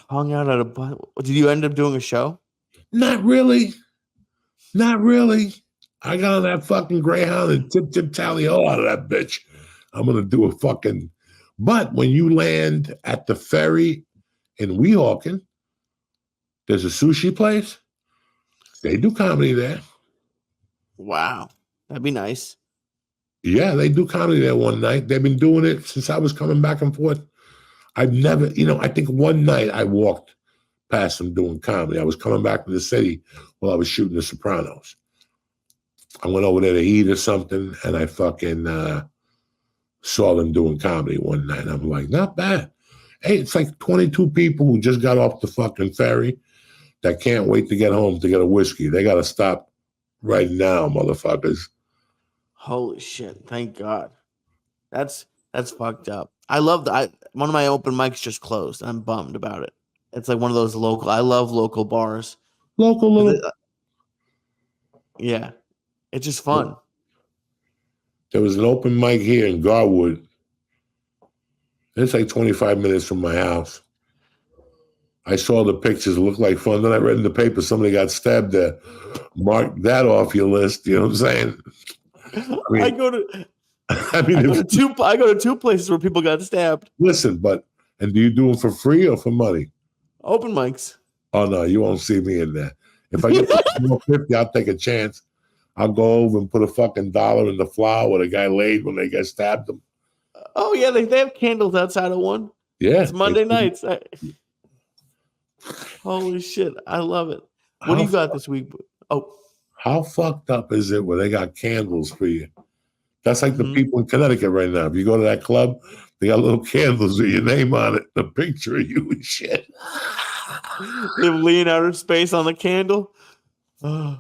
Hung out at a bar. Did you end up doing a show? Not really. Not really. I got on that fucking Greyhound and tip tally ho out of that bitch. I'm gonna do a fucking. But when you land at the ferry in Weehawken, there's a sushi place. They do comedy there. Wow, that'd be nice. Yeah, they do comedy there one night. They've been doing it since I was coming back and forth. I've never, I think one night I walked past them doing comedy. I was coming back to the city while I was shooting The Sopranos. I went over there to eat or something, and I fucking saw them doing comedy one night. And I'm like, not bad. Hey, it's like 22 people who just got off the fucking ferry that can't wait to get home to get a whiskey. They got to stop right now, motherfuckers. Holy shit! Thank God. That's fucked up. I love that. One of my open mics just closed. I'm bummed about it. It's like one of those local. I love local bars. Local little. Yeah, it's just fun. There was an open mic here in Garwood. It's like 25 minutes from my house. I saw the pictures. It looked like fun. Then I read in the paper somebody got stabbed there. Mark that off your list. You know what I'm saying? I go to two places where people got stabbed. Listen, and do you do them for free or for money? Open mics. Oh no, you won't see me in there. If I get 50, I'll take a chance. I'll go over and put a fucking $1 in the flower where the guy laid when they get stabbed him. Oh yeah, they have candles outside of one. Yeah, it's Monday nights. Holy shit, I love it. What do you got this week? Oh, how fucked up is it where they got candles for you? That's like the people in Connecticut right now. If you go to that club, they got little candles with your name on it, a picture of you and shit. They have Leonardo's space on the candle. I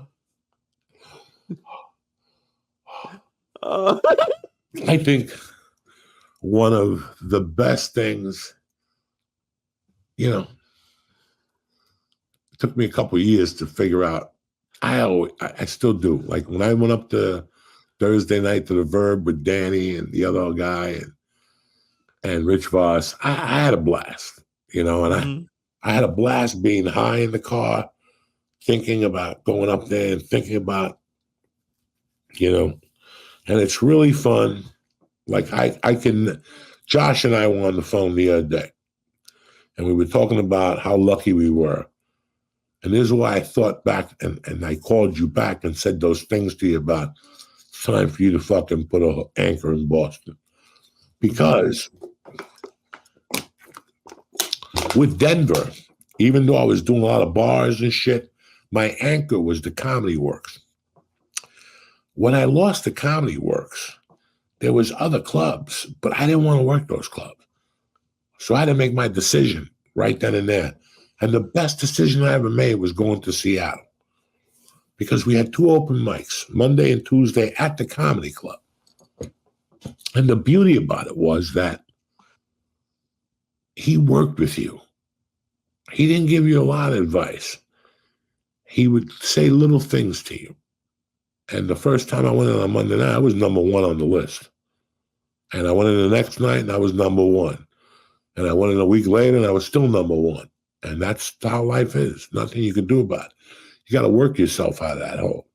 think one of the best things, it took me a couple of years to figure out. I still do. Like when I went up to Thursday night to the Verb with Danny and the other guy and Rich Voss, I had a blast, and I had a blast being high in the car, thinking about going up there and thinking about, and it's really fun. Like Josh and I were on the phone the other day, and we were talking about how lucky we were. And this is why I thought back and I called you back and said those things to you about it's time for you to fucking put an anchor in Boston. Because with Denver, even though I was doing a lot of bars and shit, my anchor was the Comedy Works. When I lost the Comedy Works, there was other clubs, but I didn't want to work those clubs. So I had to make my decision right then and there. And the best decision I ever made was going to Seattle because we had 2 open mics, Monday and Tuesday at the Comedy Club. And the beauty about it was that he worked with you. He didn't give you a lot of advice. He would say little things to you. And the first time I went in on Monday night, I was number 1 on the list. And I went in the next night and I was number 1. And I went in a week later and I was still number 1. And that's how life is. Nothing you can do about it. You got to work yourself out of that hole.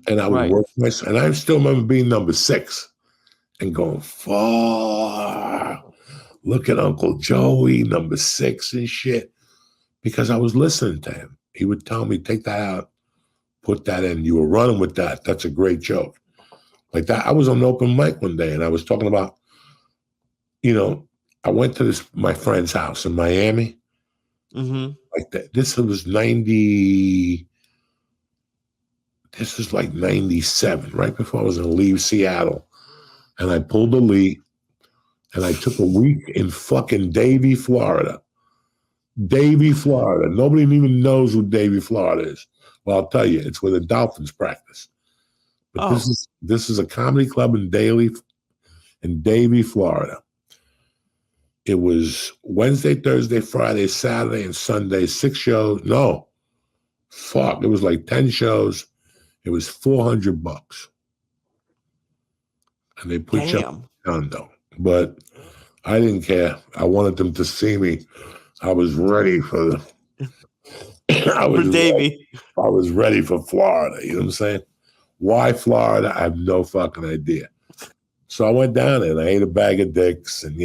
And I would work myself. And I still remember being number 6 and going, far. Look at Uncle Joey, number 6 and shit. Because I was listening to him. He would tell me, take that out, put that in. You were running with that. That's a great joke. Like that. I was on an open mic one day and I was talking about, I went to my friend's house in Miami. Like that. This was like 97, right before I was going to leave Seattle. And I pulled a Lee and I took a week in fucking Davie, Florida. Davie, Florida. Nobody even knows who Davie, Florida is. Well, I'll tell you, it's where the Dolphins practice. But this is a comedy club in Davie, Florida. It was Wednesday, Thursday, Friday, Saturday, and Sunday, 6 shows. No, fuck. It was like 10 shows. It was $400. And they put you on though. But I didn't care. I wanted them to see me. I was ready for the. For Davey. I was ready for Florida. You know what I'm saying? Why Florida? I have no fucking idea. So I went down there and I ate a bag of dicks, and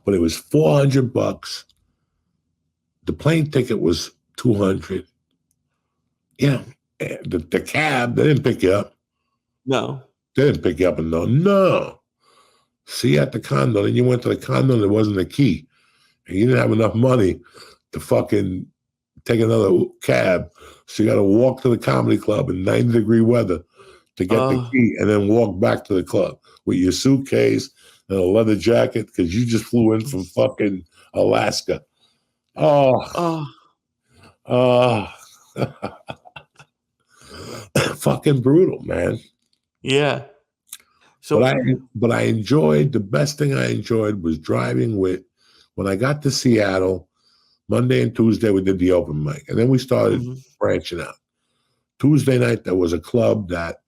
but it was $400. The plane ticket was $200. The cab, they didn't pick you up. No. They didn't pick you up and no. See you at the condo. Then you went to the condo and there wasn't a key. And you didn't have enough money to fucking take another cab. So you got to walk to the comedy club in 90-degree weather to get the key and then walk back to the club with your suitcase and a leather jacket because you just flew in from fucking Alaska. Fucking brutal, man. Yeah. So, but I enjoyed, the best thing I enjoyed was driving with, when I got to Seattle, Monday and Tuesday we did the open mic. And then we started branching out. Tuesday night, there was a club that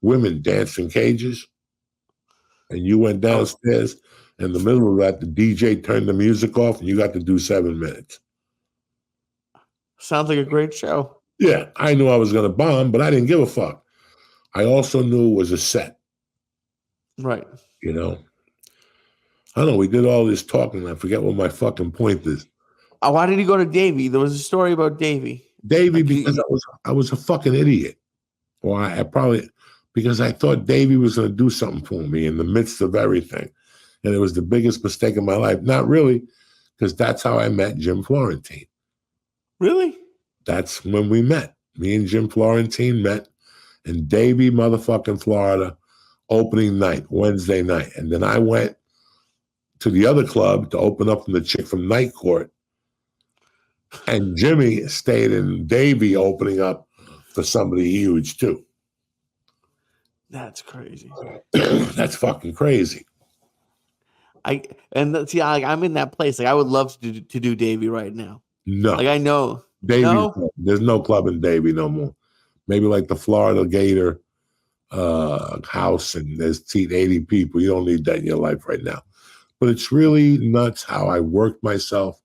women danced in cages. And you went downstairs. In the middle of that, the DJ turned the music off and you got to do 7 minutes. Sounds like a great show. Yeah, I knew I was going to bomb, but I didn't give a fuck. I also knew it was a set. Right. I don't know. We did all this talking. I forget what my fucking point is. Why did he go to Davey? There was a story about Davey. Because I was a fucking idiot. Or I probably, because I thought Davey was going to do something for me in the midst of everything. And it was the biggest mistake of my life. Not really, because that's how I met Jim Florentine. Really? That's when we met. Me and Jim Florentine met in Davie, motherfucking Florida, opening night, Wednesday night. And then I went to the other club to open up from the chick from Night Court. And Jimmy stayed in Davie opening up for somebody huge too. That's crazy. That's fucking crazy. I'm in that place. Like I would love to do Davie right now. No. Like I know. Davie, no? There's no club in Davie no more. Maybe like the Florida Gator house and there's seat 80 people. You don't need that in your life right now. But it's really nuts how I worked myself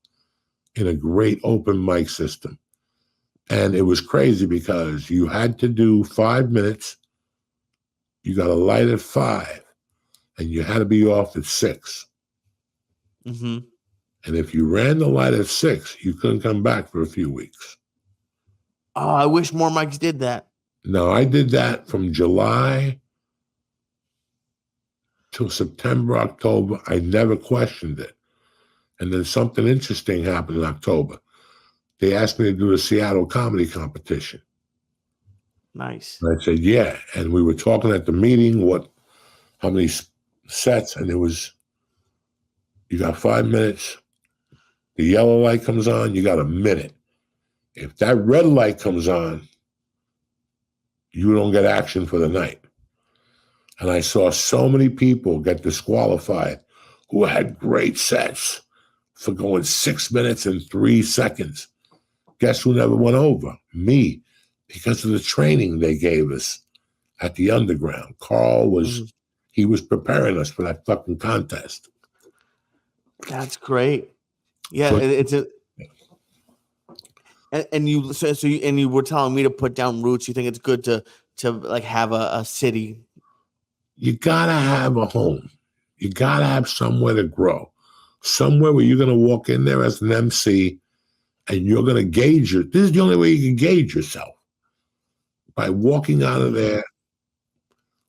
in a great open mic system. And it was crazy because you had to do 5 minutes. You got a light at 5 and you had to be off at 6. Mm-hmm. And if you ran the light at 6, you couldn't come back for a few weeks. Oh, I wish more mics did that. No, I did that from July till September, October. I never questioned it. And then something interesting happened in October. They asked me to do the Seattle comedy competition. Nice. And I said, yeah. And we were talking at the meeting, how many sets, and it was, you got 5 minutes. The yellow light comes on, you got a minute. If that red light comes on, you don't get action for the night. And I saw so many people get disqualified who had great sets for going 6 minutes and 3 seconds. Guess who never went over? Me, because of the training they gave us at the Underground. Carl was, he was preparing us for that fucking contest. That's great. Yeah, so you were telling me to put down roots. You think it's good to like have a city? You gotta have a home. You gotta have somewhere to grow, somewhere where you're gonna walk in there as an MC, and you're gonna gauge it. This is the only way you can gauge yourself, by walking out of there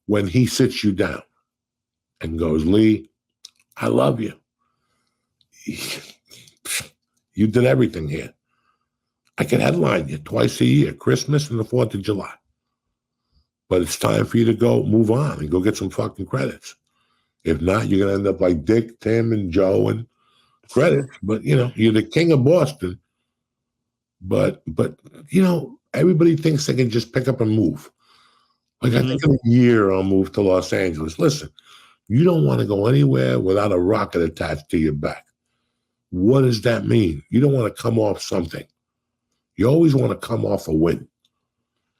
when he sits you down and goes, Lee, I love you. You did everything here. I can headline you twice a year, Christmas and the 4th of July. But it's time for you to go move on and go get some fucking credits. If not, you're going to end up like Dick, Tim, and Joe and credits. But, you're the king of Boston. But everybody thinks they can just pick up and move. Like, I think in a year I'll move to Los Angeles. Listen, you don't want to go anywhere without a rocket attached to your back. What does that mean? You don't want to come off something. You always want to come off a win.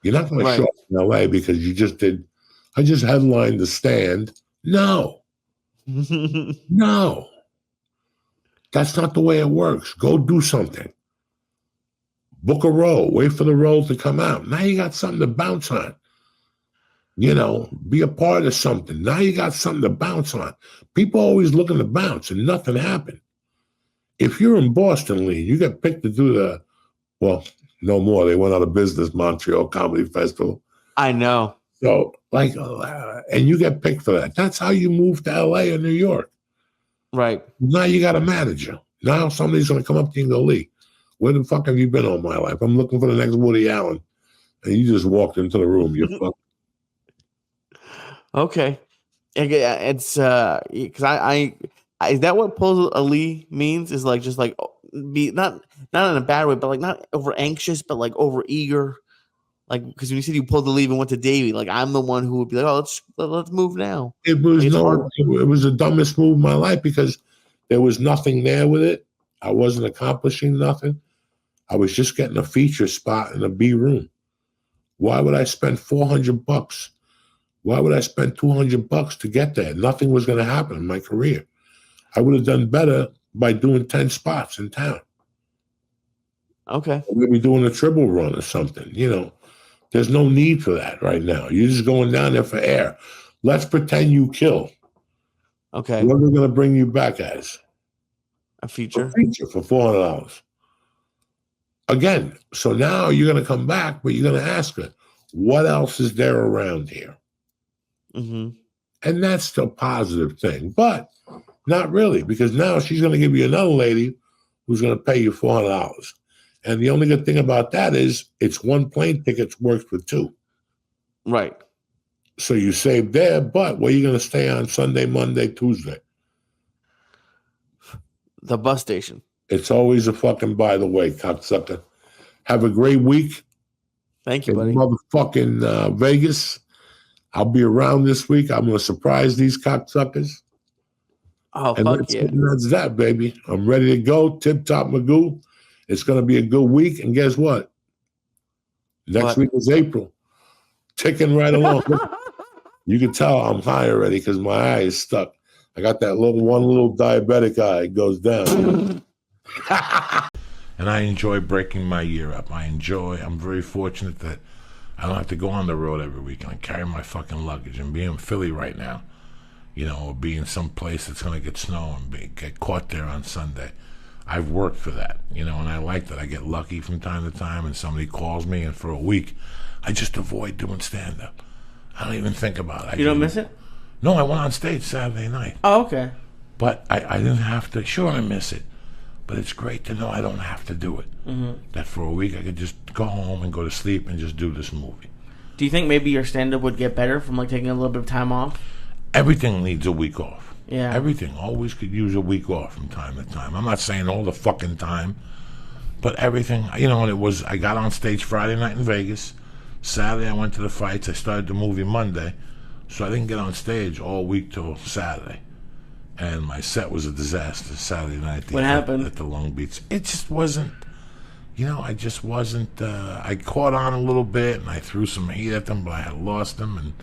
You're not going to show up in LA because I just headlined the Stand. No. No. That's not the way it works. Go do something. Book a role. Wait for the role to come out. Now you got something to bounce on. Be a part of something. Now you got something to bounce on. People always looking to bounce and nothing happened. If you're in Boston, Lee, you get picked to do no more. They went out of business, Montreal Comedy Festival. I know. So, and you get picked for that. That's how you move to LA or New York. Right. Now you got a manager. Now somebody's going to come up to you and go, Lee, where the fuck have you been all my life? I'm looking for the next Woody Allen. And you just walked into the room. You're fucking. Okay. It's because I is that what pull a Lee means? Is like just like be not in a bad way, but like not over anxious, but like over eager. Like, because when you said you pulled the leave and went to Davey, like I'm the one who would be like, oh, let's move now. It was it was the dumbest move in my life because there was nothing there with it. I wasn't accomplishing nothing. I was just getting a feature spot in a B room. Why would I spend $400? Why would I spend $200 to get there? Nothing was going to happen in my career. I would have done better by doing 10 spots in town. Okay. Or maybe doing a triple run or something, There's no need for that right now. You're just going down there for air. Let's pretend you kill. Okay. What are we going to bring you back as? A feature? A feature for $400. Again, so now you're going to come back, but you're going to ask her, what else is there around here? Mm-hmm. And that's the positive thing. But not really, because now she's going to give you another lady who's going to pay you $400. And the only good thing about that is it's one plane ticket works for two. Right. So you save there, but where are you going to stay on Sunday, Monday, Tuesday? The bus station. It's always a fucking by the way, cocksucker. Have a great week. Thank you, buddy. Motherfucking Vegas. I'll be around this week. I'm going to surprise these cocksuckers. Oh, and fuck yeah. That's that, baby. I'm ready to go. Tip top Magoo. It's going to be a good week. And guess what? Next week is April. Ticking right along. You can tell I'm high already because my eye is stuck. I got that one little diabetic eye. It goes down. And I enjoy breaking my year up. I'm very fortunate that I don't have to go on the road every week and I carry my fucking luggage and be in Philly right now, or be in some place that's going to get snow and get caught there on Sunday. I've worked for that, and I like that. I get lucky from time to time and somebody calls me and for a week, I just avoid doing stand-up. I don't even think about it. You don't miss it? No, I went on stage Saturday night. Oh, okay. But I didn't have to. Sure, I miss it. But it's great to know I don't have to do it. Mm-hmm. That for a week I could just go home and go to sleep and just do this movie. Do you think maybe your stand-up would get better from taking a little bit of time off? Everything needs a week off. Yeah. Everything always could use a week off from time to time. I'm not saying all the fucking time, but everything. And I got on stage Friday night in Vegas. Saturday I went to the fights. I started the movie Monday, so I didn't get on stage all week till Saturday. And my set was a disaster Saturday night. What happened? At the Long Beach. It just wasn't, I just wasn't, I caught on a little bit and I threw some heat at them, but I had lost them and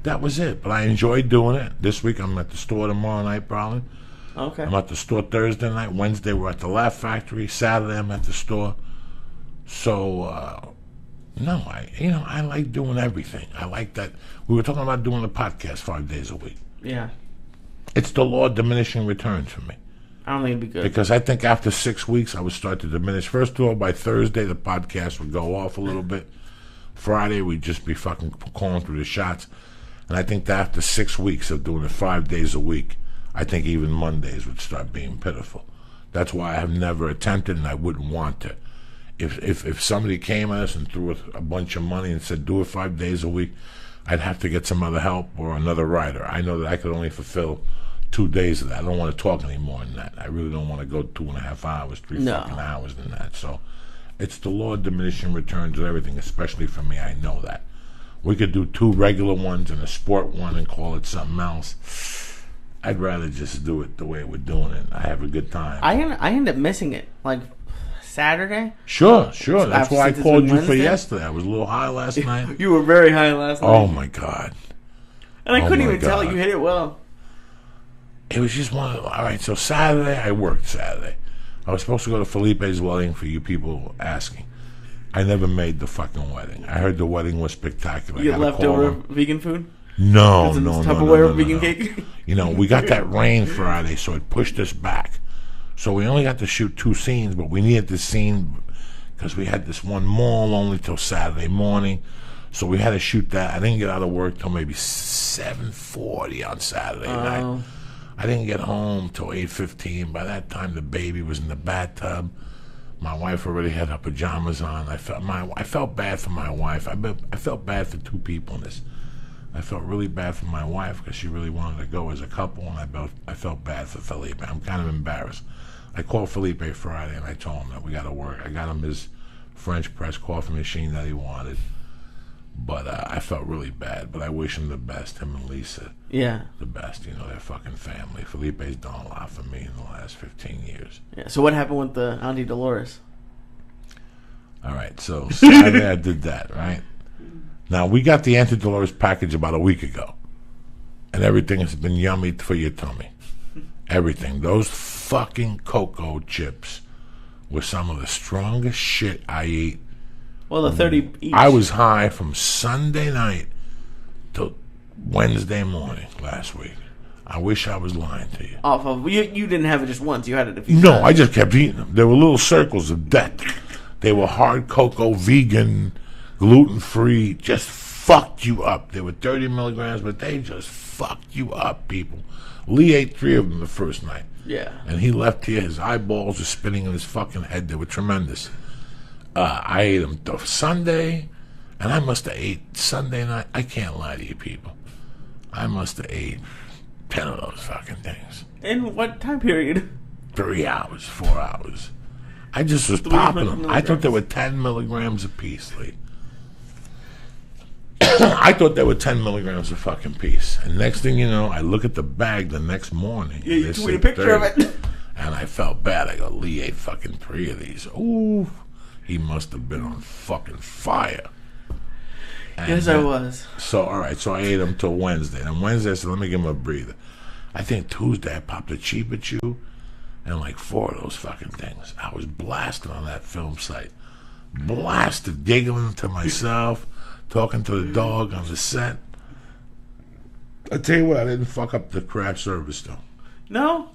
that was it. But I enjoyed doing it. This week I'm at the store tomorrow night probably. Okay. I'm at the store Thursday night. Wednesday we're at the Laugh Factory. Saturday I'm at the store. So, no, I like doing everything. I like that. We were talking about doing a podcast 5 days a week. Yeah. It's the law of diminishing returns for me. I don't think it'd be good. Because I think after 6 weeks, I would start to diminish. First of all, by Thursday, the podcast would go off a little bit. Friday, we'd just be fucking calling through the shots. And I think that after 6 weeks of doing it 5 days a week, I think even Mondays would start being pitiful. That's why I have never attempted, and I wouldn't want to. If somebody came at us and threw a bunch of money and said, do it 5 days a week, I'd have to get some other help or another writer. I know that I could only fulfill 2 days of that. I don't want to talk any more than that. I really don't want to go 2.5 hours, fucking hours than that. So it's the law of diminishing returns and everything, especially for me. I know that. We could do 2 regular ones and a sport one and call it something else. I'd rather just do it the way we're doing it. I have a good time. I end up missing it. Saturday? Sure. That's why I called you for yesterday. I was a little high last night. You were very high last night. Oh, my God. And I couldn't even tell you hit it well. It was just one of, all right, so Saturday, I worked Saturday. I was supposed to go to Felipe's wedding, for you people asking. I never made the fucking wedding. I heard the wedding was spectacular. You get leftover vegan food? No. Tupperware vegan cake? You know, we got that rain Friday, so it pushed us back. So we only got to shoot 2 scenes, but we needed the scene because we had this one mall only till Saturday morning. So we had to shoot that. I didn't get out of work till maybe 7:40 on Saturday night. I didn't get home till 8:15. By that time, the baby was in the bathtub. My wife already had her pajamas on. I felt bad for my wife. I felt bad for 2 people in this. I felt really bad for my wife because she really wanted to go as a couple, and I felt bad for Felipe. I'm kind of embarrassed. I called Felipe Friday, and I told him that we got to work. I got him his French press coffee machine that he wanted. But I felt really bad. But I wish him the best, him and Lisa. Yeah. The best. You know, they're fucking family. Felipe's done a lot for me in the last 15 years. Yeah. So what happened with the Auntie Dolores? All right. So Saturday I did that, right? Now, we got the Auntie Dolores package about a week ago. And everything has been yummy for your tummy. Everything. Those fucking cocoa chips were some of the strongest shit I ate. Well, the 30 each. I was high from Sunday night till Wednesday morning last week. I wish I was lying to you. Off of you didn't have it just once. You had it a few times. No, I just kept eating them. There were little circles of death. They were hard cocoa, vegan, gluten-free. Just fucked you up. They were 30 milligrams, but they just fucked you up, people. Lee ate 3 of them the first night. Yeah. And he left here. His eyeballs were spinning in his fucking head. They were tremendous. I ate them Sunday, and I must have ate Sunday night. I can't lie to you people. I must have ate 10 of those fucking things. In what time period? 3 hours, 4 hours. I just was popping them. I thought they were 10 milligrams apiece, Lee. I thought they were 10 milligrams a fucking piece. And next thing you know, I look at the bag the next morning. Yeah, you tweet a picture of it. And I felt bad. I go, Lee ate fucking 3 of these. Ooh. He must have been on fucking fire. And yes, I was. So, all right. So I ate them till Wednesday. And Wednesday, I said, let me give him a breather. I think Tuesday, I popped a Cheaper Chew and like 4 of those fucking things. I was blasted on that film site. Blasted, giggling to myself, talking to the dog on the set. I tell you what, I didn't fuck up the craft service, though. No?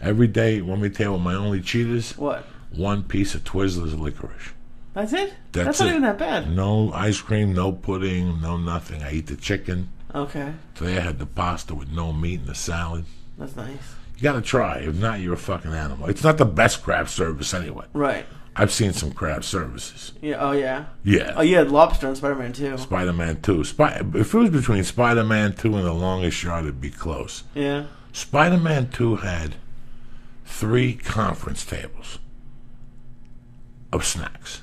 Every day, want me to tell you what my only cheat is? What? 1 piece of Twizzlers licorice. That's it? That's not it. even that bad. No ice cream, no pudding, no nothing. I eat the chicken. Okay. Today I had the pasta with no meat and the salad. That's nice. You gotta try. If not, you're a fucking animal. It's not the best craft service anyway. Right. I've seen some craft services. Yeah. Oh, yeah? Yeah. Oh, you had Lobster and Spider-Man 2. Spider-Man 2. If it was between Spider-Man 2 and The Longest Yard, it'd be close. Yeah. Spider-Man 2 had 3 conference tables of snacks.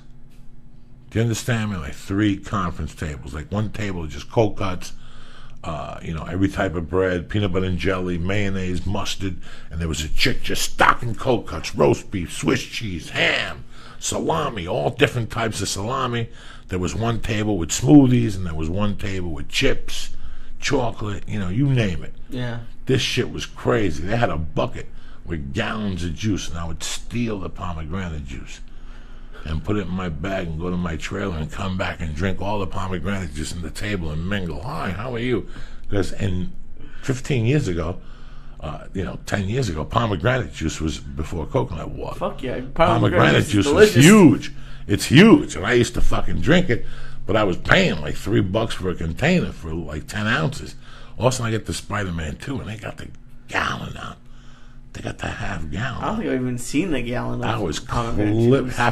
Do you understand me? Like 3 conference tables. Like 1 table is just cold cuts, every type of bread, peanut butter and jelly, mayonnaise, mustard, and there was a chick just stocking cold cuts, roast beef, Swiss cheese, ham, salami, all different types of salami. There was 1 table with smoothies, and there was 1 table with chips, chocolate, you name it. Yeah. This shit was crazy. They had a bucket with gallons of juice, and I would steal the pomegranate juice and put it in my bag and go to my trailer and come back and drink all the pomegranate juice on the table and mingle. Hi, how are you? Because 15 years ago, 10 years ago, pomegranate juice was before coconut water. Fuck yeah. Pomegranate juice delicious. was huge. It's huge. And I used to fucking drink it, but I was paying like $3 for a container for like 10 ounces. Also, I get the Spider-Man 2, and they got the gallon out. They got the half gallon. I don't think I've even seen the gallon. I was half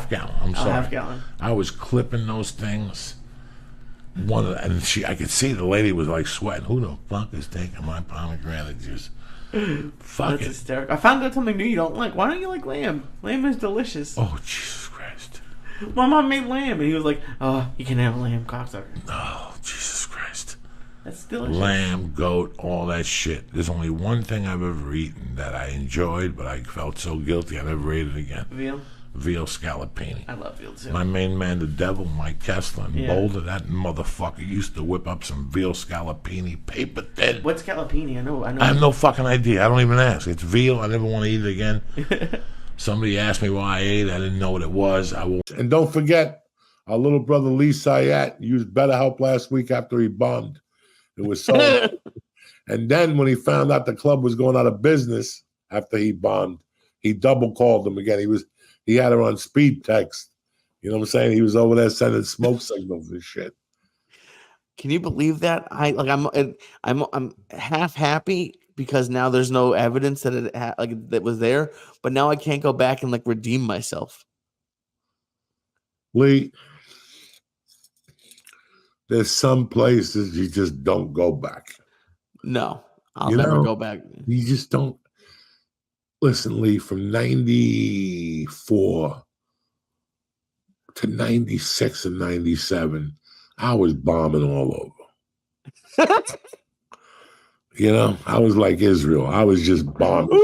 gallon. I'm sorry. Half gallon. I was clipping those things. I could see the lady was like sweating. Who the fuck is taking my pomegranate juice? Fuck That's it. hysterical. I found out something new you don't like. Why don't you like lamb? Lamb is delicious. Oh, Jesus Christ. My mom made lamb, and he was like, "Oh, you can have lamb, cocksucker." Oh, Jesus Christ. That's delicious. Lamb, goat, all that shit. There's only one thing I've ever eaten that I enjoyed, but I felt so guilty I never ate it again. Veal? veal scallopini. I love veal too. My main man, the devil, Mike Kessler in Boulder, that motherfucker used to whip up some veal scallopini, paper thin. What's scallopini? I know. I have no fucking idea. I don't even ask. It's veal. I never want to eat it again. Somebody asked me why I ate it. I didn't know what it was. And don't forget, our little brother Lee Sayat used BetterHelp last week after he bombed. It was so. And then when he found out the club was going out of business after he bombed, he double called him again. He had her on speed text. You know what I'm saying? He was over there sending smoke signals and shit. Can you believe that? I'm half happy because now there's no evidence that that was there, but now I can't go back and redeem myself. Lee, there's some places you just don't go back. No, I'll never go back. You just don't. Listen, Lee, from 94 to 96 and 97, I was bombing all over. I was like Israel. I was just bombing.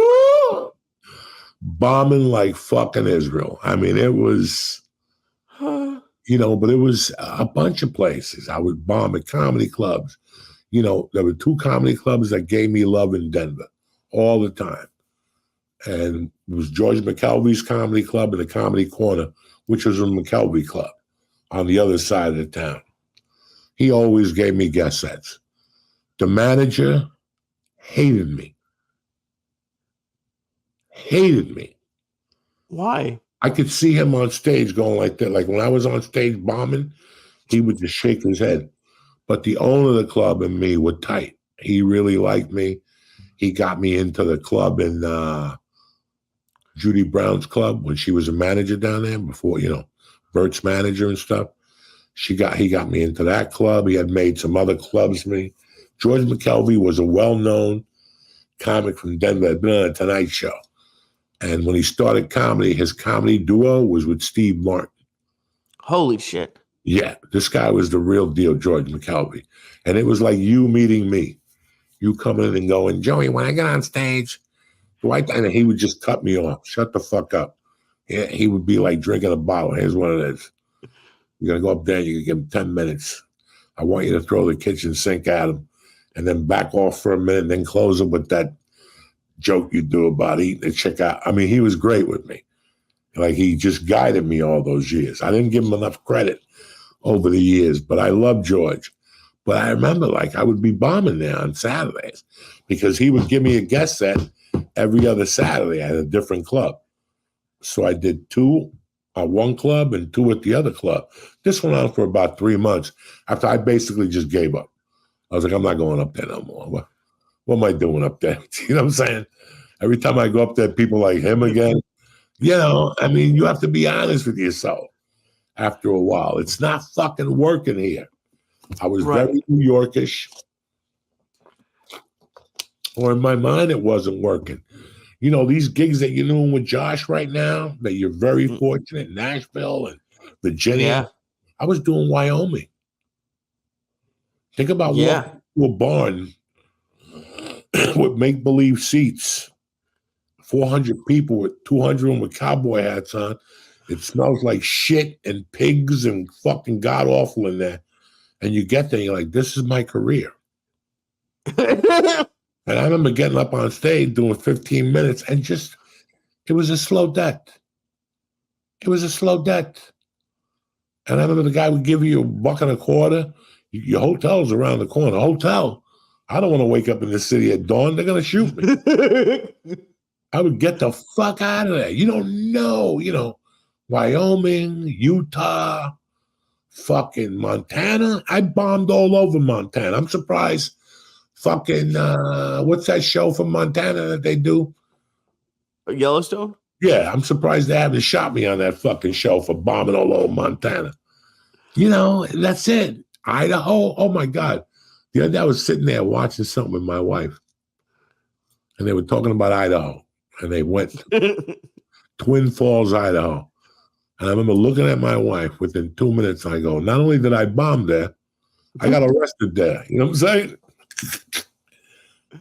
Bombing like fucking Israel. I mean, it was, but it was a bunch of places. I would bomb at comedy clubs. There were 2 comedy clubs that gave me love in Denver all the time. And it was George McKelvey's Comedy Club and the Comedy Corner, which was a McKelvey Club on the other side of the town. He always gave me guest sets. The manager hated me. Hated me. Why? I could see him on stage going like that. Like when I was on stage bombing, he would just shake his head. But the owner of the club and me were tight. He really liked me. He got me into the club in Judy Brown's club when she was a manager down there before, Bert's manager and stuff. He got me into that club. He had made some other clubs for me. George McKelvey was a well-known comic from Denver, had been on a Tonight Show. And when he started comedy, his comedy duo was with Steve Martin. Holy shit. Yeah, this guy was the real deal, George McKelvey. And it was like you meeting me. You coming in and going, Joey, when I get on stage, and he would just cut me off. Shut the fuck up. Yeah, he would be like drinking a bottle. Here's what it is. You're going to go up there and you can give him 10 minutes. I want you to throw the kitchen sink at him and then back off for a minute and then close him with that joke you do about eating the chick out. I mean, he was great with me. Like, he just guided me all those years. I didn't give him enough credit over the years, but I love George. But I remember, I would be bombing there on Saturdays because he would give me a guest set every other Saturday at a different club. So I did 2 at one club and 2 at the other club. This went on for about 3 months after I basically just gave up. I was like, I'm not going up there no more. What am I doing up there? You know what I'm saying? Every time I go up there, people like him again. You have to be honest with yourself after a while. It's not fucking working here. I was very New Yorkish. Or in my mind, it wasn't working. These gigs that you're doing with Josh right now, that you're very fortunate, Nashville and Virginia. Yeah. I was doing Wyoming. Think about walking to a barn with make-believe seats, 400 people with 200 of them with cowboy hats on. It smells like shit and pigs and fucking god-awful in there. And you get there, you're like, this is my career. And I remember getting up on stage doing 15 minutes and it was a slow death. It was a slow death. And I remember the guy would give you $1.25. Your hotel's around the corner. Hotel. I don't want to wake up in the city at dawn. They're going to shoot me. I would get the fuck out of there. You don't know, Wyoming, Utah, fucking Montana. I bombed all over Montana. I'm surprised. Fucking, what's that show from Montana that they do? Yellowstone? Yeah, I'm surprised they haven't shot me on that fucking show for bombing all over Montana. That's it. Idaho, oh my God. The other day I was sitting there watching something with my wife, and they were talking about Idaho, and they went to Twin Falls, Idaho. And I remember looking at my wife within 2 minutes, I go, not only did I bomb there, I got arrested there. You know what I'm saying?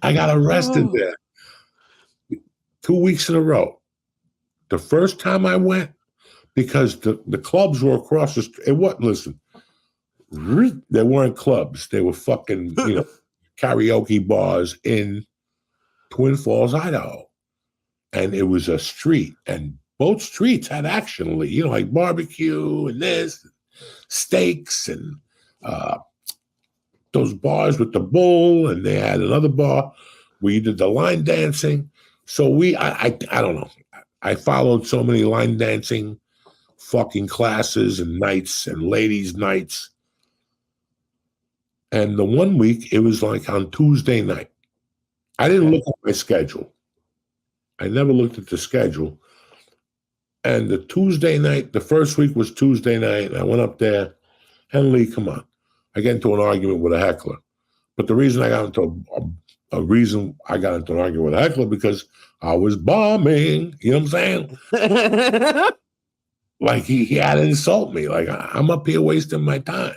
I got arrested there 2 weeks in a row. The first time I went, because the clubs were across the street. Listen, they weren't clubs. They were fucking, karaoke bars in Twin Falls, Idaho. And it was a street, and both streets had actually, like barbecue and this, steaks, and those bars with the bull, and they had another bar where you did the line dancing. So I don't know. I followed so many line dancing fucking classes and nights and ladies' nights. And the one week, it was like on Tuesday night. I didn't look at my schedule. I never looked at the schedule. And the Tuesday night, the first week was Tuesday night, and I went up there. And Lee, come on. I get into an argument with a heckler. But the reason I got into an argument with a heckler because I was bombing. You know what I'm saying? Like he had to insult me. Like I'm up here wasting my time.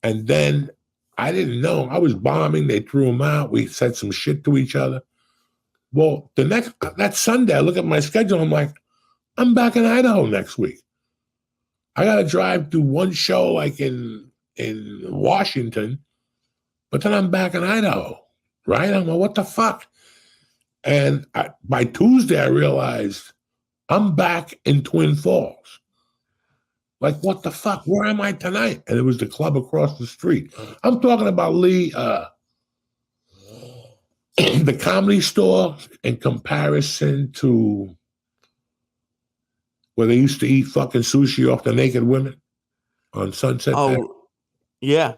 And then I didn't know. I was bombing. They threw him out. We said some shit to each other. Well, that Sunday, I look at my schedule. I'm like, I'm back in Idaho next week. I got to drive to one show like in Washington, but then I'm back in Idaho, right? I'm like, what the fuck? And by Tuesday, I realized I'm back in Twin Falls. Like, what the fuck? Where am I tonight? And it was the club across the street. I'm talking about, Lee, the Comedy Store in comparison to where they used to eat fucking sushi off the naked women on Sunset. Oh, yeah.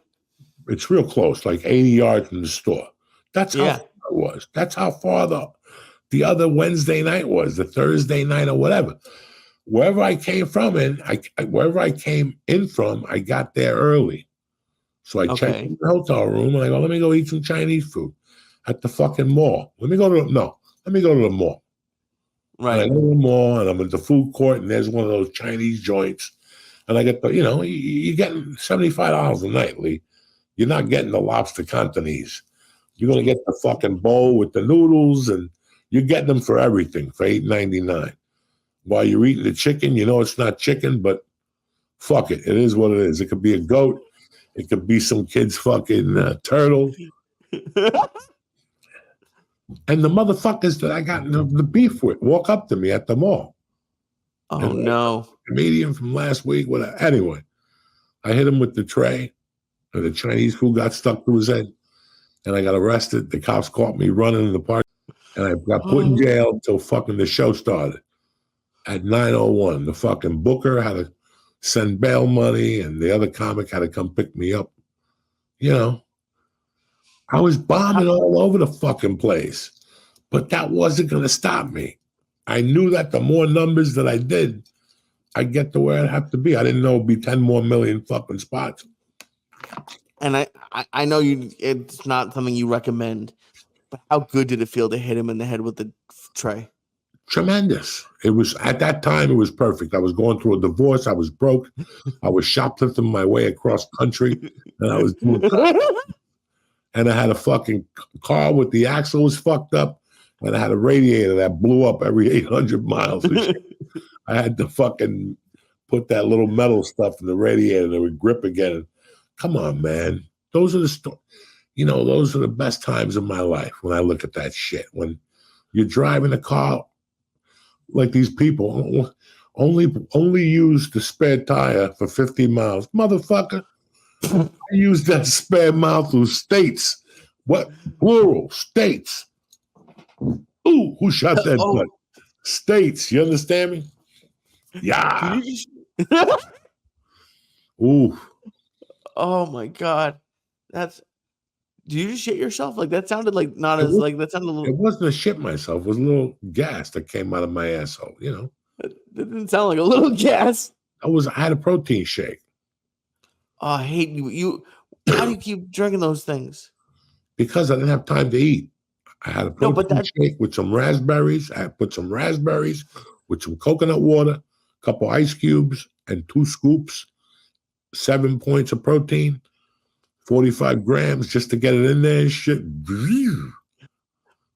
It's real close, like 80 yards from the store. That's how far it was. That's how far the other Wednesday night was, the Thursday night or whatever. Wherever I came from, I got there early. So I checked in the hotel room and I go, let me go eat some Chinese food at the fucking mall. Let me go to the mall. Right. And I go to the mall and I'm at the food court and there's one of those Chinese joints. And I get you're getting $75 a night, Lee. You're not getting the lobster Cantonese. You're going to get the fucking bowl with the noodles and you're getting them for everything for $8.99. While you're eating the chicken, it's not chicken, but fuck it. It is what it is. It could be a goat. It could be some kid's fucking turtle. And the motherfuckers that I got the beef with walk up to me at the mall. Oh, no. Comedian from last week. Whatever. Anyway, I hit him with the tray, and the Chinese food got stuck to his head, and I got arrested. The cops caught me running in the park, and I got put in jail until fucking the show started. At 9:01, the fucking booker had to send bail money, and the other comic had to come pick me up. I was bombing all over the fucking place, but that wasn't going to stop me. I knew that the more numbers that I did, I'd get to where I'd have to be. I didn't know it'd be 10 more million fucking spots. And I know it's not something you recommend, but how good did it feel to hit him in the head with the tray? Tremendous. It was, at that time, it was perfect. I was going through a divorce. I was broke. I was shoplifting my way across country, and I was doing and I had a fucking car with the axle was fucked up, and I had a radiator that blew up every 800 miles. I had to fucking put that little metal stuff in the radiator that would grip again. Come on, man. Those are those are the best times of my life when I look at that shit. When you're driving a car like these people, only use the spare tire for 50 miles. Motherfucker, I use that spare mile through states. What? Plural, states. Ooh, who shot that gun? States, you understand me? Yeah. Ooh. Oh my God. Did you just shit yourself? Like that sounded like not as like that sounded a little. It wasn't a shit myself. It was a little gas that came out of my asshole. That didn't sound like a little gas. I had a protein shake. Oh, I hate you. Why do you keep drinking those things? Because I didn't have time to eat. I had a protein shake with some raspberries. I put some raspberries with some coconut water, a couple ice cubes, and 2 scoops, 7 points of protein. 45 grams just to get it in there and shit.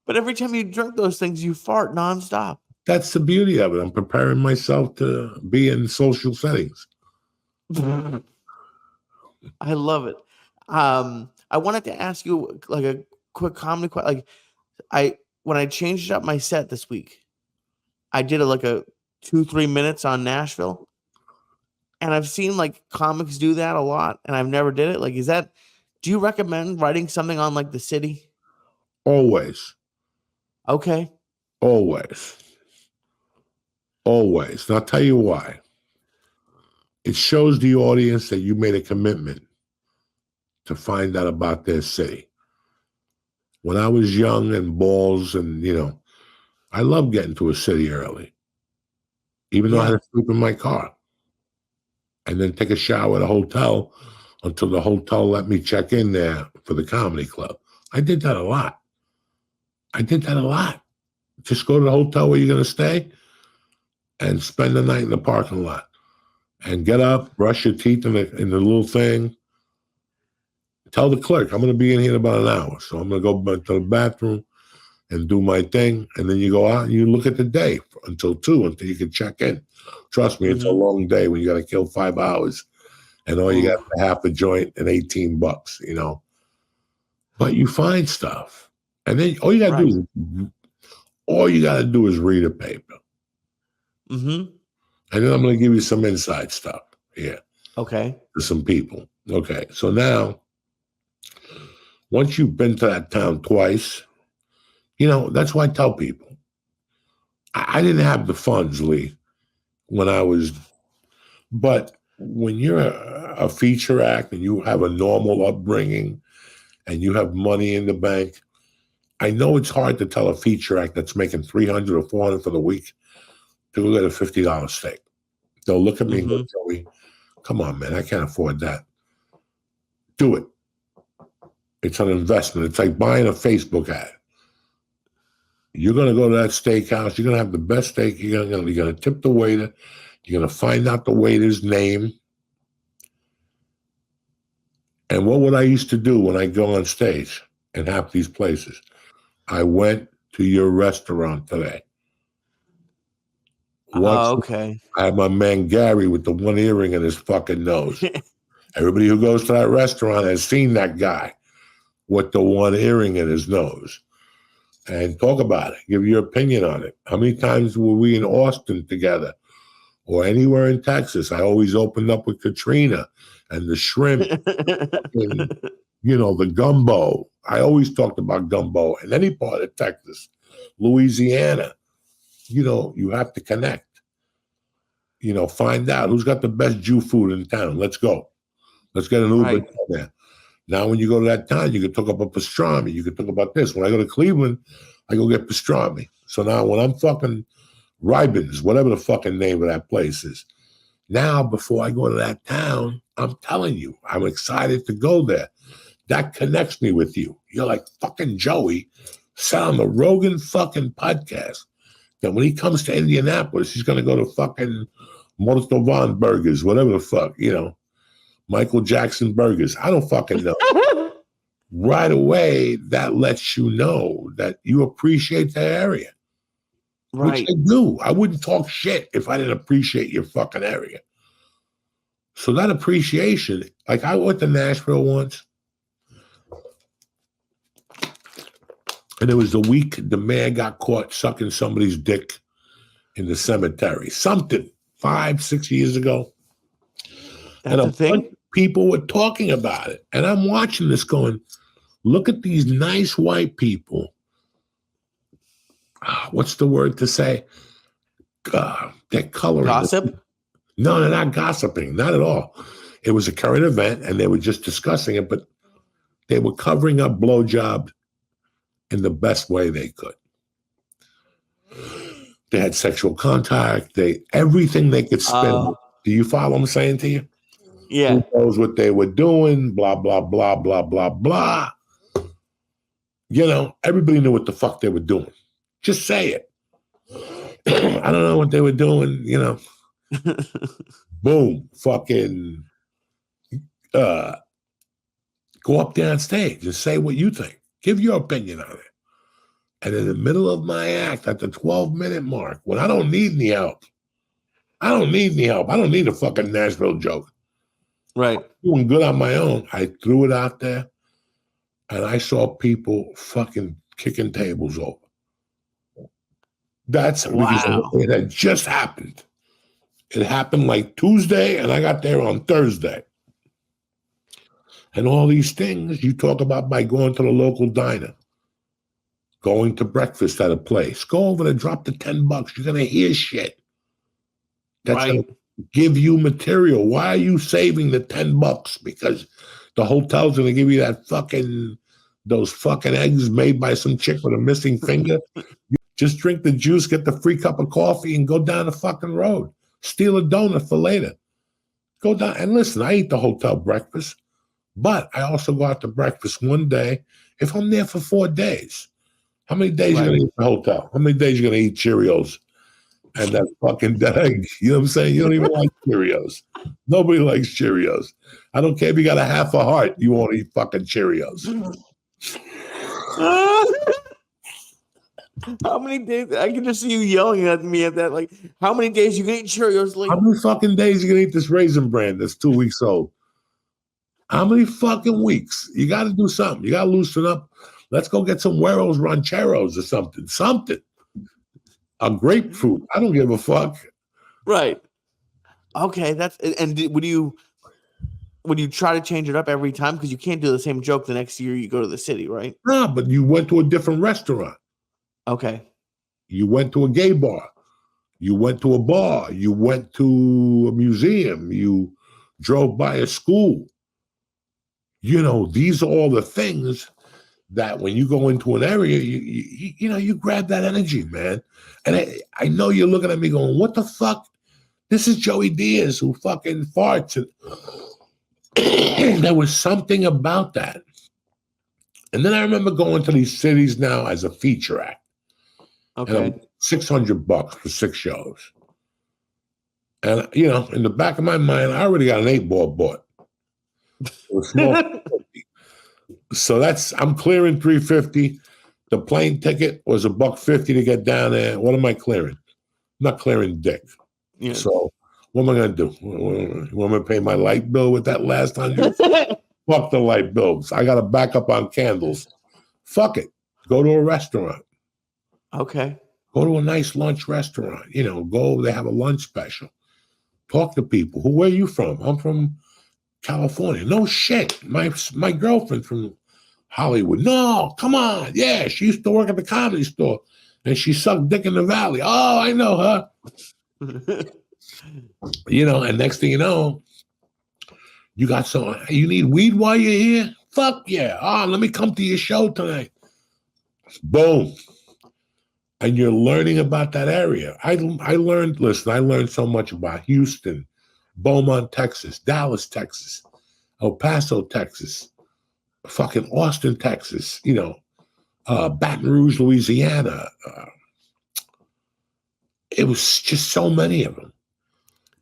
But every time you drink those things, you fart nonstop. That's the beauty of it. I'm preparing myself to be in social settings. I love it. I wanted to ask you like a quick comedy question. Like when I changed up my set this week, I did like a 2-3 minutes on Nashville, and I've seen like comics do that a lot, and I've never did it. Like, do you recommend writing something on like the city? Always, Okay. always, always. And I'll tell you why. It shows the audience that you made a commitment to find out about their city. When I was young and balls and, I loved getting to a city early, even though I had Yeah. to sleep in my car and then take a shower at a hotel until the hotel let me check in there for the comedy club. I did that a lot. Just go to the hotel where you're going to stay and spend the night in the parking lot and get up, brush your teeth in the little thing. Tell the clerk, I'm going to be in here in about an hour. So I'm going to go to the bathroom and do my thing. And then you go out and you look at the day until 2, until you can check in. Trust me, it's a long day when you got to kill 5 hours and all you got is half a joint and $18, But you find stuff. And then all you got to do is read a paper. Mm-hmm. And then I'm going to give you some inside stuff here. Okay. To some people. Okay. So now, once you've been to that town twice, that's why I tell people. I didn't have the funds, Lee, but when you're a feature act and you have a normal upbringing and you have money in the bank, I know it's hard to tell a feature act that's making $300 or $400 for the week to go get a $50 steak. They'll look at me and go, Joey, come on, man, I can't afford that. Do it. It's an investment. It's like buying a Facebook ad. You're going to go to that steakhouse. You're going to have the best steak. You're going to tip the waiter. You're going to find out the waiter's name. And what would I used to do when I go on stage in half these places? I went to your restaurant today. Okay. I had my man Gary with the one earring in his fucking nose. Everybody who goes to that restaurant has seen that guy with the one earring in his nose. And talk about it. Give your opinion on it. How many times were we in Austin together or anywhere in Texas? I always opened up with Katrina and the shrimp and, the gumbo. I always talked about gumbo in any part of Texas, Louisiana. You have to connect. Find out who's got the best Jew food in town. Let's go. Let's get an Uber down there. Now, when you go to that town, you can talk about pastrami. You can talk about this. When I go to Cleveland, I go get pastrami. So now when I'm fucking Ribens, whatever the fucking name of that place is, now before I go to that town, I'm telling you, I'm excited to go there. That connects me with you. You're like fucking Joey said on the Rogan fucking podcast that when he comes to Indianapolis, he's going to go to fucking Mortovan Burgers, whatever the fuck, Michael Jackson Burgers. I don't fucking know. Right away, that lets you know that you appreciate the area. Right. Which I do. I wouldn't talk shit if I didn't appreciate your fucking area. So that appreciation, like I went to Nashville once, and it was the week the man got caught sucking somebody's dick in the cemetery. Something 5-6 years ago. That's a thing? People were talking about it. And I'm watching this going, look at these nice white people. What's the word to say? They're coloring. Gossip? No, they're not gossiping. Not at all. It was a current event, and they were just discussing it, but they were covering up blowjob in the best way they could. They had sexual contact. Everything they could spin. Do you follow what I'm saying to you? Yeah. Who knows what they were doing? Blah, blah, blah, blah, blah, blah. Everybody knew what the fuck they were doing. Just say it. I don't know what they were doing, Boom. Fucking go up there on stage and say what you think. Give your opinion on it. And in the middle of my act, at the 12-minute mark, when I don't need any help, I don't need a fucking Nashville joke. Right. Doing good on my own. I threw it out there, and I saw people fucking kicking tables over. That's because it had just happened. It happened like Tuesday, and I got there on Thursday. And all these things you talk about by going to the local diner, going to breakfast at a place. Go over there, drop the $10. You're going to hear shit. That's going to give you material. Why are you saving the $10? Because the hotel's going to give you those fucking eggs made by some chick with a missing finger. Just drink the juice, get the free cup of coffee, and go down the fucking road. Steal a donut for later. Go down and listen, I eat the hotel breakfast, but I also go out to breakfast one day if I'm there for 4 days. How many days you going to eat the hotel? How many days you going to eat Cheerios and that fucking egg? You know what I'm saying? You don't even like Cheerios. Nobody likes Cheerios. I don't care if you got a half a heart, you won't eat fucking Cheerios. How many days? I can just see you yelling at me at that. Like, how many days you can eat Cheerios? Like, how many fucking days you gonna eat this Raisin Bran that's 2 weeks old? How many fucking weeks? You got to do something. You got to loosen up. Let's go get some Hueros Rancheros or something. Something. A grapefruit. I don't give a fuck. Right. Okay. Would you try to change it up every time? Because you can't do the same joke the next year you go to the city, right? No, but you went to a different restaurant. Okay. You went to a gay bar. You went to a bar. You went to a museum. You drove by a school. You know, these are all the things that when you go into an area, you grab that energy, man. And I know you're looking at me going, what the fuck? This is Joey Diaz who fucking farts. And there was something about that. And then I remember going to these cities now as a feature act. Okay. And $600 for 6 shows. And, you know, in the back of my mind, I already got an 8-ball bought. So I'm clearing $350. The plane ticket was $150 to get down there. What am I clearing? I'm not clearing dick. Yeah. So what am I going to do? You want me to pay my light bill with that last $100? Fuck the light bills. I got to back up on candles. Fuck it. Go to a restaurant. Okay. Go to a nice lunch restaurant. You know, they have a lunch special. Talk to people. Where are you from? I'm from California. No shit. My girlfriend from Hollywood. No, come on. Yeah, she used to work at the Comedy Store and she sucked dick in the Valley. Oh, I know her. You know, and next thing you know, you need weed while you're here? Fuck yeah. Oh, let me come to your show tonight. Boom. And you're learning about that area. I learned so much about Houston, Beaumont, Texas, Dallas, Texas, El Paso, Texas, fucking Austin, Texas, you know, Baton Rouge, Louisiana. It was just so many of them.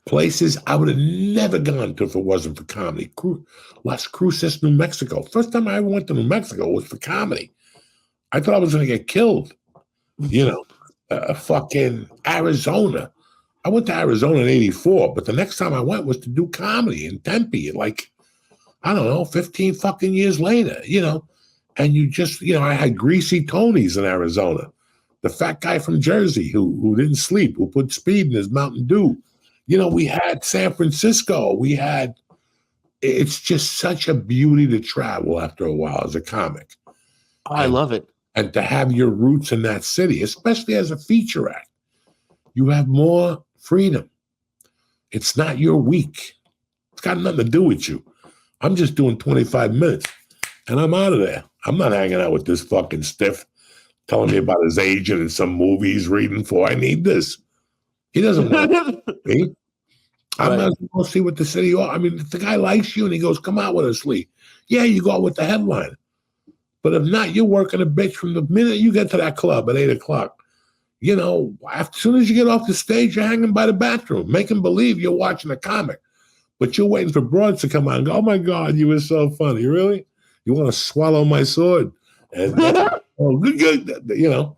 Places I would have never gone to if it wasn't for comedy. Las Cruces, New Mexico. First time I ever went to New Mexico was for comedy. I thought I was going to get killed. You know, fucking Arizona. I went to Arizona in 84, but the next time I went was to do comedy in Tempe, like, I don't know, 15 fucking years later, you know. And you just, you know, I had Greasy Tony's in Arizona. The fat guy from Jersey who didn't sleep, who put speed in his Mountain Dew. You know, we had San Francisco. It's just such a beauty to travel after a while as a comic. I love it. And to have your roots in that city, especially as a feature act, you have more freedom. It's not your week. It's got nothing to do with you. I'm just doing 25 minutes and I'm out of there. I'm not hanging out with this fucking stiff telling me about his agent and some movie he's reading for. I need this. He doesn't want me. I'm not supposed to see what the city. I mean, if the guy likes you and he goes, come out with us, Lee. Yeah, you go out with the headliner. But if not, you're working a bitch from the minute you get to that club at 8 o'clock. You know, as soon as you get off the stage, you're hanging by the bathroom, making believe you're watching a comic. But you're waiting for broads to come out and go, oh my God, you were so funny. Really? You want to swallow my sword? And Oh, good, you know,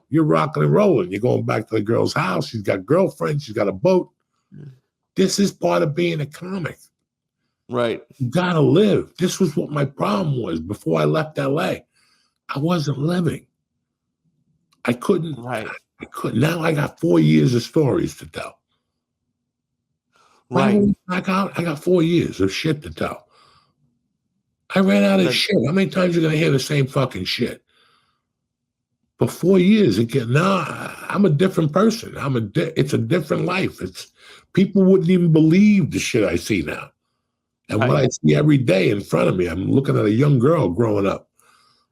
you're rocking and rolling. You're going back to the girl's house. She's got girlfriends. She's got a boat. This is part of being a comic. Right. You gotta live. This was what my problem was before I left LA. I wasn't living. I couldn't. Right. I couldn't. Now I got 4 years of stories to tell. Right. I got 4 years of shit to tell. I ran out of shit. How many times are you gonna hear the same fucking shit? For 4 years, I'm a different person. It's a different life. It's people wouldn't even believe the shit I see now. And what I see every day in front of me, I'm looking at a young girl growing up.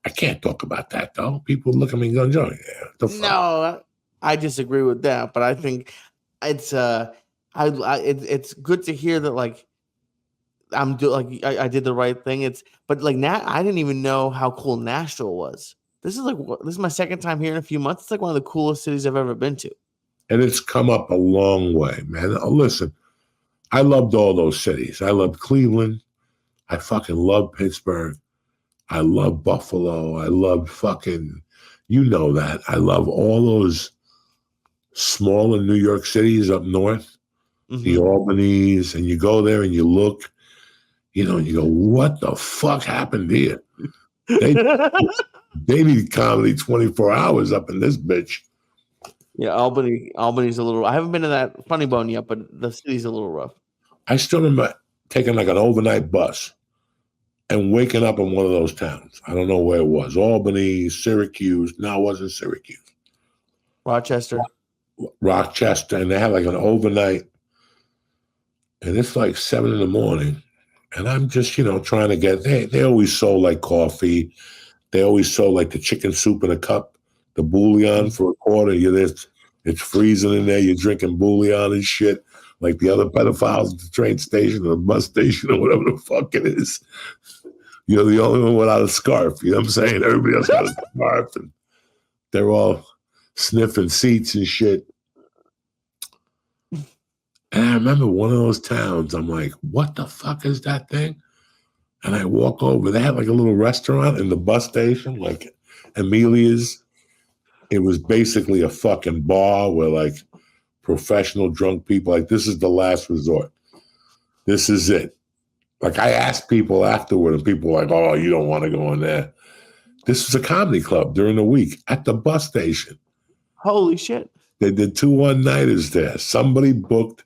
I can't talk about that though. People look at me and go, Joey, no, I disagree with that, but I think it's it's good to hear that like I did the right thing. But like now I didn't even know how cool Nashville was. This is my second time here in a few months. It's like one of the coolest cities I've ever been to. And it's come up a long way, man. Listen, I loved all those cities. I loved Cleveland. I fucking loved Pittsburgh. I love Buffalo. I love fucking, you know that. I love all those smaller New York cities up north, the Albanys, and you go there and you look, you know, and you go, what the fuck happened here? They need comedy 24 hours up in this bitch. Yeah, Albany's a little. I haven't been to that Funny Bone yet, but the city's a little rough. I still remember taking like an overnight bus and waking up in one of those towns. I don't know where it was. Albany, Syracuse. No, it wasn't Syracuse. Rochester. And they had like an overnight. And it's like 7 a.m. And I'm just, you know, trying to get, they always sold like coffee. They always sold like the chicken soup in a cup, the bouillon for a quarter. It's freezing in there. You're drinking bouillon and shit. Like the other pedophiles at the train station or the bus station or whatever the fuck it is. You're the only one without a scarf. You know what I'm saying? Everybody else got a scarf and they're all sniffing seats and shit. And I remember one of those towns, I'm like, what the fuck is that thing? And I walk over. They had like a little restaurant in the bus station, like Amelia's. It was basically a fucking bar where like professional drunk people, like this is the last resort. This is it. Like I asked people afterward and people were like, oh, you don't want to go in there. This was a comedy club during the week at the bus station. Holy shit. They did 2 one-nighters there. Somebody booked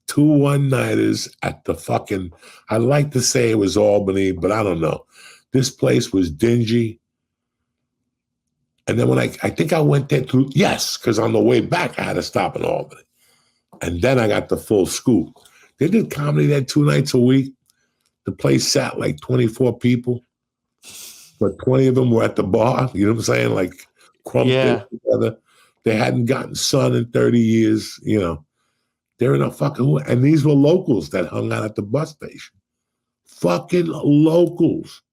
2 one-nighters at the fucking, I'd like to say it was Albany, but I don't know. This place was dingy. And then when I think I went there because on the way back, I had to stop in Albany. And then I got the full scoop. They did comedy there 2 nights a week. The place sat like 24 people, but 20 of them were at the bar. You know what I'm saying? Like crumped together. They hadn't gotten sun in 30 years, you know. They're in a fucking, and these were locals that hung out at the bus station. Fucking locals.